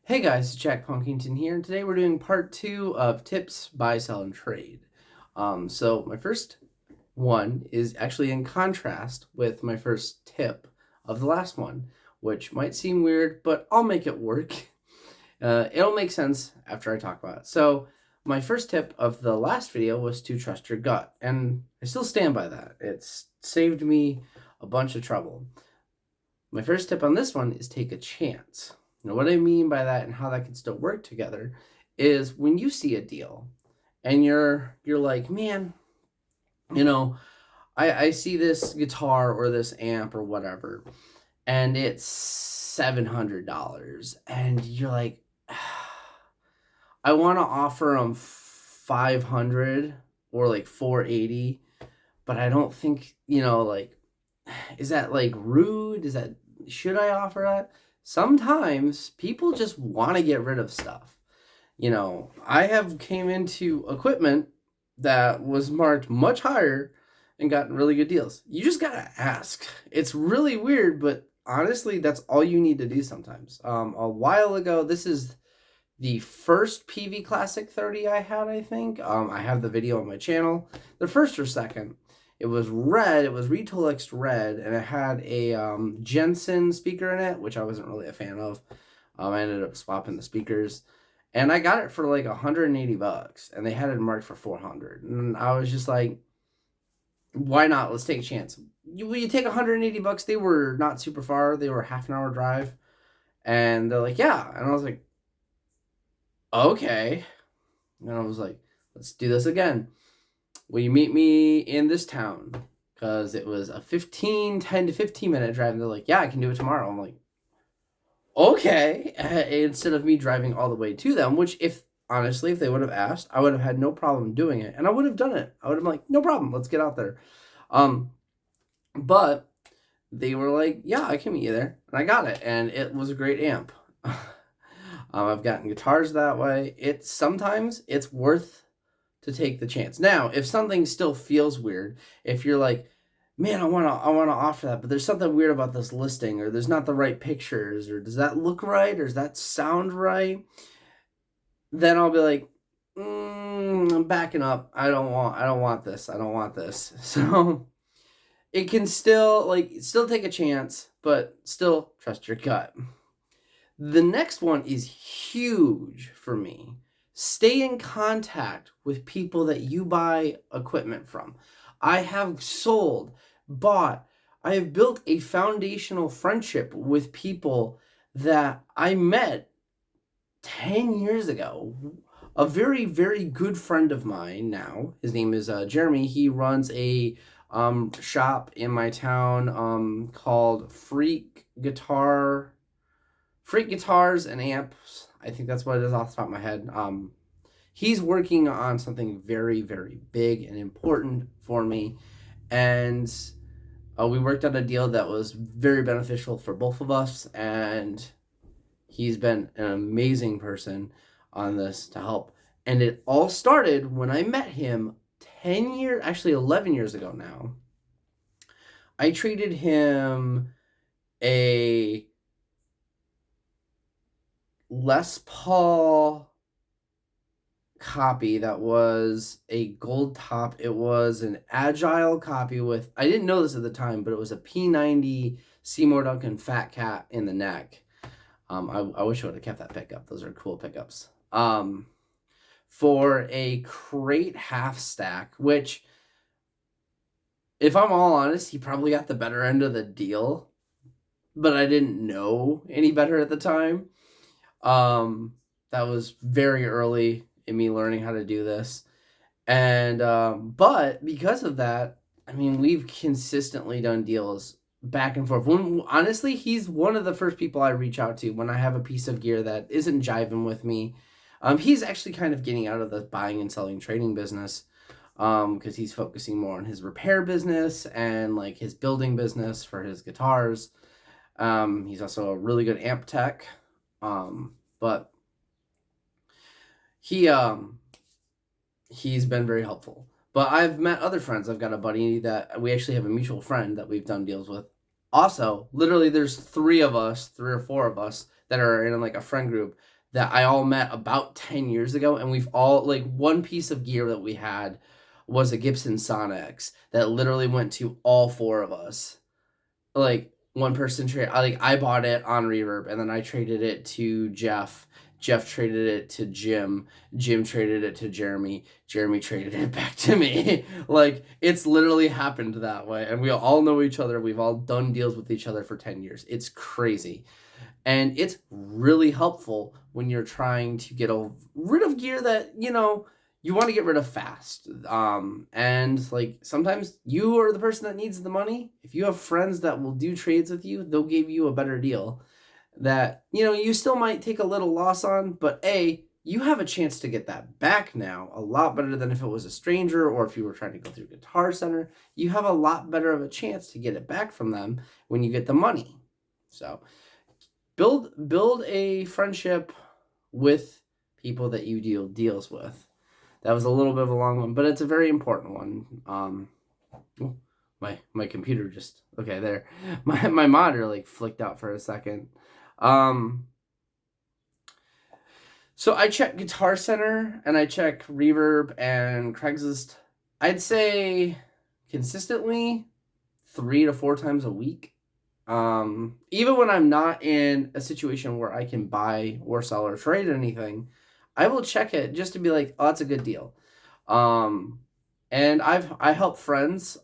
Hey guys, it's Jack Punkington here, and today we're doing part 2 of tips, buy, sell, and trade. So my first one is actually in contrast with my first tip of the last one, which might seem weird, but I'll make it work. It'll make sense after I talk about it. So my first tip of the last video was to trust your gut, and I still stand by that. It's saved me a bunch of trouble. My first tip on this one is take a chance. Now, what I mean by that and how that can still work together is when you see a deal and you're like, man, you know, I see this guitar or this amp or whatever, and it's $700, and you're like, I want to offer them 500 or like 480, but I don't think, like, is that like rude? Should I offer that? Sometimes people just want to get rid of stuff. I have came into equipment that was marked much higher and gotten really good deals. You just gotta ask. It's really weird, but honestly, that's all you need to do sometimes. A while ago, this is the first PV Classic 30 I had, I think. I have the video on my channel. The first or second. It was red. It was Retolix red, and it had a Jensen speaker in it, which I wasn't really a fan of. I ended up swapping the speakers, and I got it for like $180, and they had it marked for 400. And I was just like, why not? Let's take a chance. You take $180? They were not super far. They were half an hour drive, and they're like, yeah. And I was like, okay. And I was like, let's do this again. Will you meet me in this town? Because it was a 10 to 15 minute drive. And they're like, yeah, I can do it tomorrow. I'm like, okay. Instead of me driving all the way to them, which honestly, if they would have asked, I would have had no problem doing it. And I would have done it. I would have been like, no problem. Let's get out there. But they were like, yeah, I can meet you there. And I got it. And it was a great amp. I've gotten guitars that way. Sometimes it's worth to take the chance. Now, if something still feels weird, if you're like, man, I wanna offer that, but there's something weird about this listing, or there's not the right pictures, or does that look right, or does that sound right? Then I'll be like, I'm backing up. I don't want this. I don't want this. So it can still take a chance, but still trust your gut. The next one is huge for me. Stay in contact with people that you buy equipment from. I have bought, I have built a foundational friendship with people that I met 10 years ago. A very, very good friend of mine now, his name is Jeremy. He runs a shop in my town called Freak Guitars and Amps. I think that's what it is off the top of my head. He's working on something very, very big and important for me. And we worked out a deal that was very beneficial for both of us. And he's been an amazing person on this to help. And it all started when I met him 11 years ago now. I traded him a Les Paul copy that was a gold top. It was an agile copy with, I didn't know this at the time, but it was a P90 Seymour Duncan Fat Cat in the neck. I wish I would have kept that pickup. Those are cool pickups. For a crate half stack, which, if I'm all honest, he probably got the better end of the deal, but I didn't know any better at the time. That was very early in me learning how to do this. And, but because of that, I mean, we've consistently done deals back and forth. Honestly, he's one of the first people I reach out to when I have a piece of gear that isn't jiving with me. He's actually kind of getting out of the buying and selling trading business, because he's focusing more on his repair business and like his building business for his guitars. He's also a really good amp tech. But he's been very helpful. But I've met other friends. I've got a buddy that we actually have a mutual friend that we've done deals with. Also, literally there's 3 or 4 of us that are in like a friend group that I all met about 10 years ago, and we've all, like, one piece of gear that we had was a Gibson Sonics that literally went to all four of us. Like, one person I bought it on Reverb, and then I traded it to Jeff. Jeff traded it to Jim. Jim traded it to Jeremy. Jeremy traded it back to me. Like, it's literally happened that way, and we all know each other. We've all done deals with each other for 10 years. It's crazy. And it's really helpful when you're trying to get rid of gear that, you know, you want to get rid of fast. And like, sometimes you are the person that needs the money. If you have friends that will do trades with you, they'll give you a better deal that, you know, you still might take a little loss on, but you have a chance to get that back now a lot better than if it was a stranger, or if you were trying to go through Guitar Center. You have a lot better of a chance to get it back from them when you get the money. So build a friendship with people that you deal deals with. That was a little bit of a long one, but it's a very important one. My computer just, okay, there. My monitor like flicked out for a second. So I check Guitar Center and I check Reverb and Craigslist. I'd say consistently 3 to 4 times a week. Even when I'm not in a situation where I can buy or sell or trade anything, I will check it just to be like, oh, that's a good deal. And I help friends,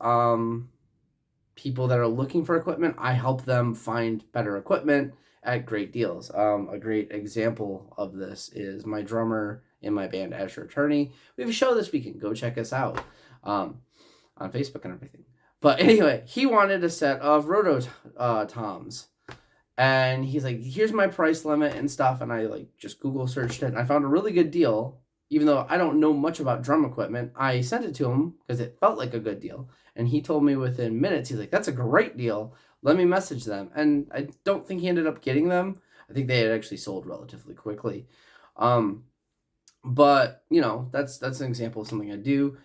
people that are looking for equipment. I help them find better equipment at great deals. A great example of this is my drummer in my band, Asher Attorney. We have a show this weekend. Go check us out, on Facebook and everything. But anyway, he wanted a set of Roto toms. And he's like, here's my price limit and stuff. And I like just Google searched it. And I found a really good deal. Even though I don't know much about drum equipment, I sent it to him because it felt like a good deal. And he told me within minutes, he's like, that's a great deal. Let me message them. And I don't think he ended up getting them. I think they had actually sold relatively quickly. But, you know, that's an example of something I do.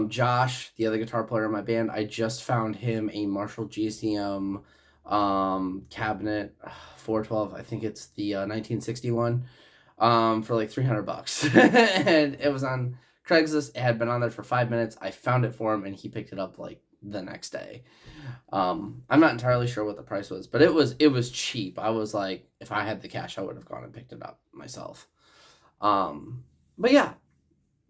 Josh, the other guitar player in my band, I just found him a Marshall GCM cabinet, 412. I think it's the 1961, for like $300. And it was on Craigslist. It had been on there for 5 minutes. I found it for him and he picked it up like the next day. I'm not entirely sure what the price was, but it was cheap. I was like, if I had the cash, I would have gone and picked it up myself. But yeah,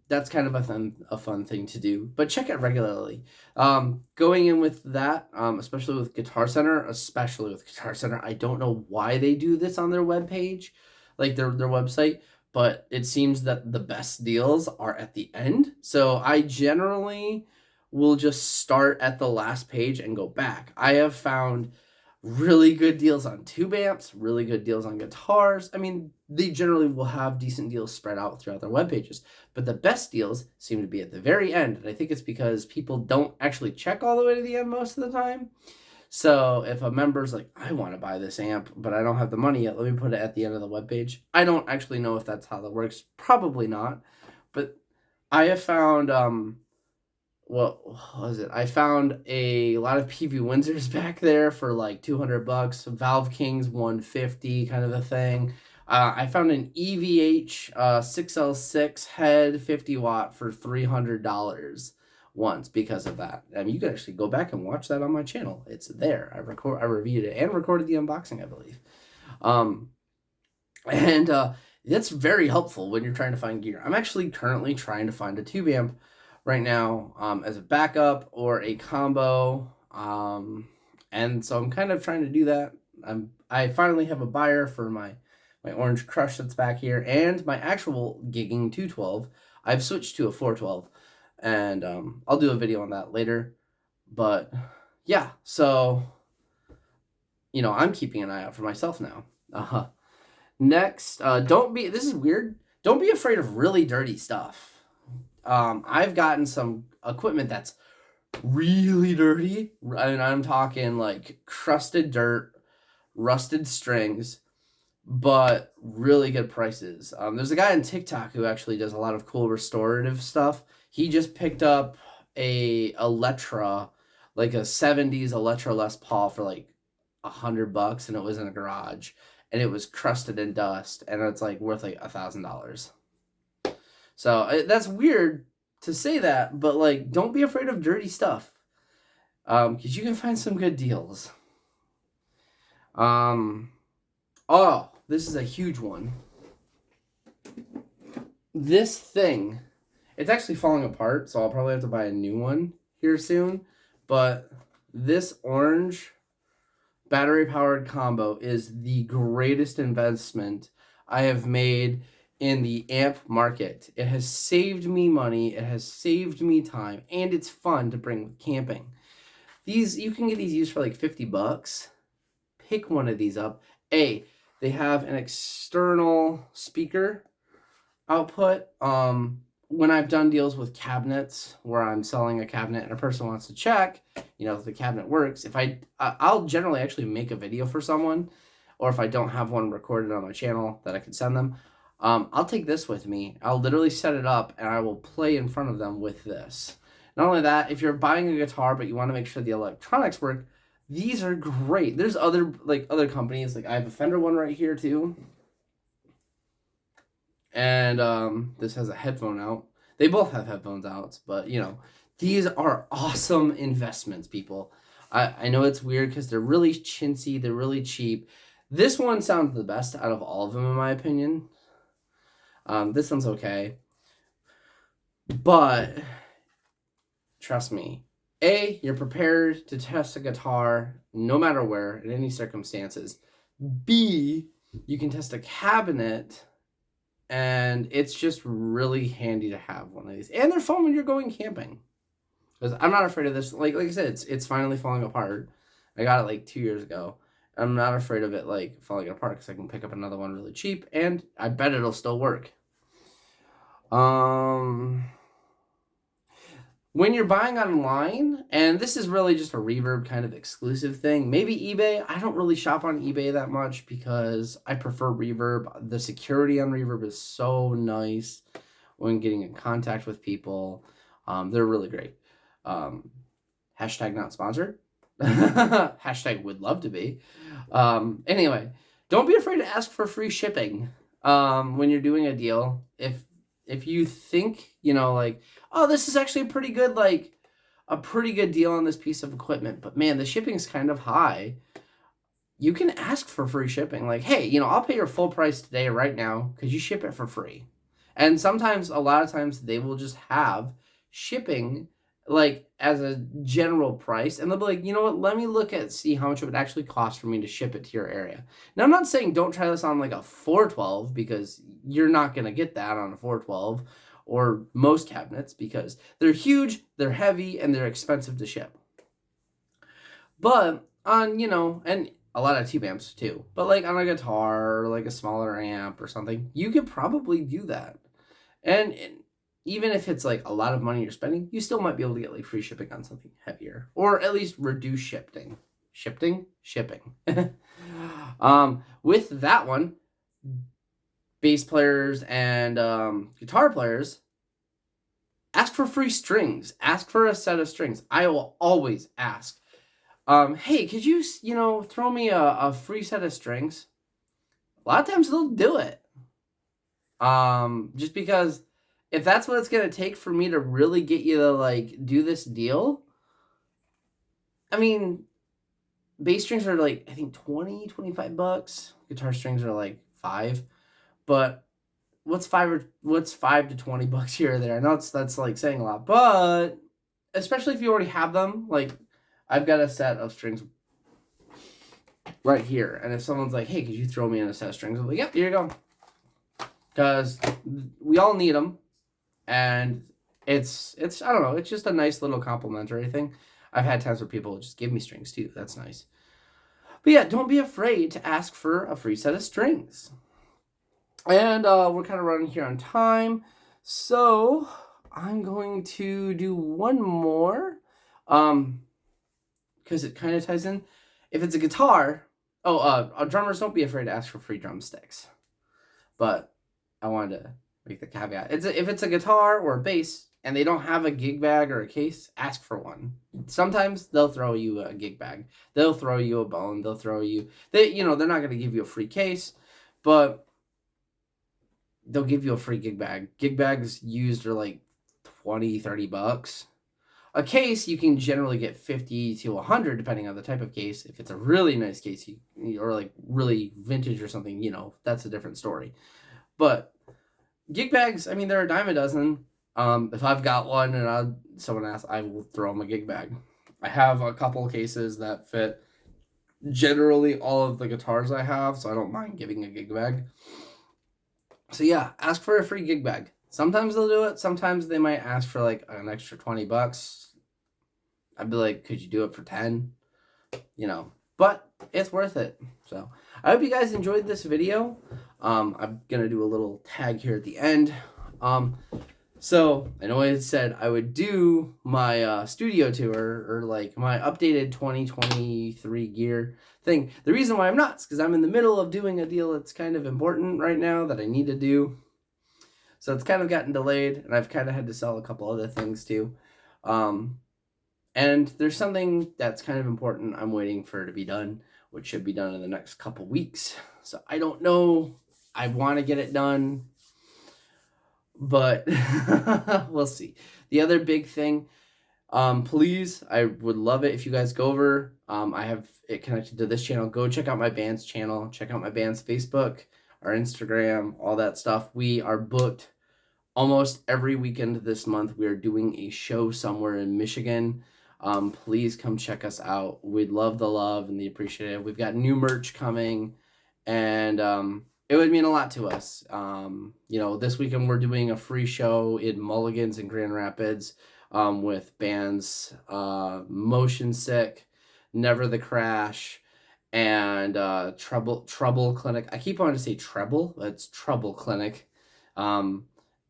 that's kind of a fun thing to do, but check it regularly. Going in with that, especially with Guitar Center, I don't know why they do this on their webpage, like their website, but it seems that the best deals are at the end. So I generally will just start at the last page and go back. I have found really good deals on tube amps, really good deals on guitars. I mean, they generally will have decent deals spread out throughout their web pages, but the best deals seem to be at the very end. And I think it's because people don't actually check all the way to the end most of the time. So if a member's like, I want to buy this amp, but I don't have the money yet, let me put it at the end of the web page. I don't actually know if that's how that works. Probably not. But I have found, what was it? I found a lot of PV Windsors back there for like $200. Valve Kings 150, kind of a thing. I found an EVH 6L6 head 50 watt for $300 once because of that. I mean, you can actually go back and watch that on my channel. It's there. I reviewed it and recorded the unboxing, I believe. And that's very helpful when you're trying to find gear. I'm actually currently trying to find a tube amp right now, as a backup or a combo, and so I'm kind of trying to do that. I finally have a buyer for my Orange Crush that's back here, and my actual gigging 212. I've switched to a 412, and I'll do a video on that later. But yeah, so you know, I'm keeping an eye out for myself now. Next, this is weird. Don't be afraid of really dirty stuff. I've gotten some equipment that's really dirty. I mean, I'm talking like crusted dirt, rusted strings, but really good prices. There's a guy on TikTok who actually does a lot of cool restorative stuff. He just picked up a Electra, like a 70s Electra Les Paul for like $100, and it was in a garage. and it was crusted in dust, and it's like worth like $1,000. So that's weird to say that, but like, don't be afraid of dirty stuff, because you can find some good deals. Oh, this is a huge one. This thing, it's actually falling apart, so I'll probably have to buy a new one here soon. But this orange battery-powered combo is the greatest investment I have made in the amp market. It has saved me money, it has saved me time, and it's fun to bring with camping. You can get these used for like $50. Pick one of these up. They have an external speaker output. When I've done deals with cabinets where I'm selling a cabinet and a person wants to check, if the cabinet works, I'll generally actually make a video for someone, or if I don't have one recorded on my channel that I can send them, I'll take this with me. I'll literally set it up and I will play in front of them with this. Not only that, if you're buying a guitar but you want to make sure the electronics work, these are great. There's other companies, like I have a Fender one right here too. And this has a headphone out. They both have headphones out, but these are awesome investments, people. I know it's weird because they're really chintzy, they're really cheap. This one sounds the best out of all of them, in my opinion. This one's okay. But trust me, you're prepared to test a guitar no matter where, in any circumstances. B, you can test a cabinet, and it's just really handy to have one of these. And they're fun when you're going camping. Because I'm not afraid of this. Like I said, it's finally falling apart. I got it like 2 years ago. I'm not afraid of it like falling apart because I can pick up another one really cheap, and I bet it'll still work. When you're buying online, and this is really just a Reverb kind of exclusive thing, maybe eBay. I don't really shop on eBay that much because I prefer Reverb. The security on Reverb is so nice when getting in contact with people. They're really great. Hashtag not sponsored. Hashtag would love to be. Anyway, don't be afraid to ask for free shipping when you're doing a deal. If you think, oh, this is actually a pretty good deal on this piece of equipment, but man, the shipping's kind of high, you can ask for free shipping. Like, hey, I'll pay your full price today right now because you ship it for free. And sometimes, a lot of times, they will just have shipping as a general price, and they'll be like, you know what, let me see how much it would actually cost for me to ship it to your area. Now, I'm not saying don't try this on like a 412, because you're not going to get that on a 412 or most cabinets, because they're huge, they're heavy, and they're expensive to ship. But on, and a lot of tube amps too, but like on a guitar or like a smaller amp or something, you could probably do that. And even if it's like a lot of money you're spending, you still might be able to get like free shipping on something heavier, or at least reduce shipping. With that one, bass players and guitar players, ask for free strings. Ask for a set of strings. I will always ask, hey, could you, throw me a free set of strings? A lot of times they'll do it. Just because if that's what it's going to take for me to really get you to do this deal, I mean, bass strings are I think $20-$25. Guitar strings are $5. But what's $5 to $20 here or there? I know that's saying a lot, but especially if you already have them, I've got a set of strings right here, and if someone's like, hey, could you throw me in a set of strings? I'm like, yep, here you go. Because we all need them. And it's I don't know, it's just a nice little complimentary thing. I've had times where people just give me strings too. That's nice. But yeah, don't be afraid to ask for a free set of strings. And we're kind of running here on time, so I'm going to do one more, because it kind of ties in. If it's a guitar, drummers, don't be afraid to ask for free drumsticks. But I wanted to make the caveat. If it's a guitar or a bass and they don't have a gig bag or a case, ask for one. Sometimes they'll throw you a gig bag. They'll throw you a bone. They'll throw you, they're not going to give you a free case, but they'll give you a free gig bag. Gig bags used are like $20-$30. A case you can generally get 50 to 100 depending on the type of case. If it's a really nice case, or like really vintage or something, that's a different story. But gig bags, I mean, they're a dime a dozen. If I've got one and someone asks, I will throw them a gig bag. I have a couple cases that fit generally all of the guitars I have, so I don't mind giving a gig bag. So yeah, ask for a free gig bag. Sometimes they'll do it. Sometimes they might ask for like an extra $20. I'd be like, could you do it for 10? But it's worth it. So I hope you guys enjoyed this video. I'm going to do a little tag here at the end. So I know I said I would do my studio tour or like my updated 2023 gear thing. The reason why I'm not is because I'm in the middle of doing a deal that's kind of important right now that I need to do. So it's kind of gotten delayed, and I've kind of had to sell a couple other things too. And there's something that's kind of important I'm waiting for to be done, which should be done in the next couple weeks. So I don't know. I want to get it done, but we'll see. The other big thing, please, I would love it if you guys go over. I have it connected to this channel. Go check out my band's channel. Check out my band's Facebook, our Instagram, all that stuff. We are booked almost every weekend this month. We are doing a show somewhere in Michigan. Please come check us out. We'd love the love and the appreciative. We've got new merch coming, and it would mean a lot to us. This weekend we're doing a free show in Mulligan's in Grand Rapids with bands Motion Sick, Never the Crash, and Trouble Clinic. I keep wanting to say Treble, but it's Trouble Clinic.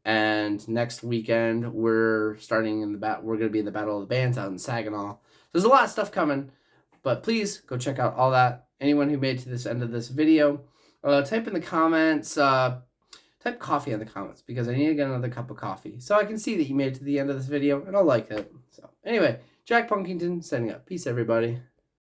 And next weekend we're starting we're going to be in the Battle of the Bands out in Saginaw. There's a lot of stuff coming, but please go check out all that. Anyone who made it to this end of this video, type in the comments, type coffee in the comments, because I need to get another cup of coffee so I can see that you made it to the end of this video and I'll like it. So anyway, Jack Punkington signing up. Peace, everybody.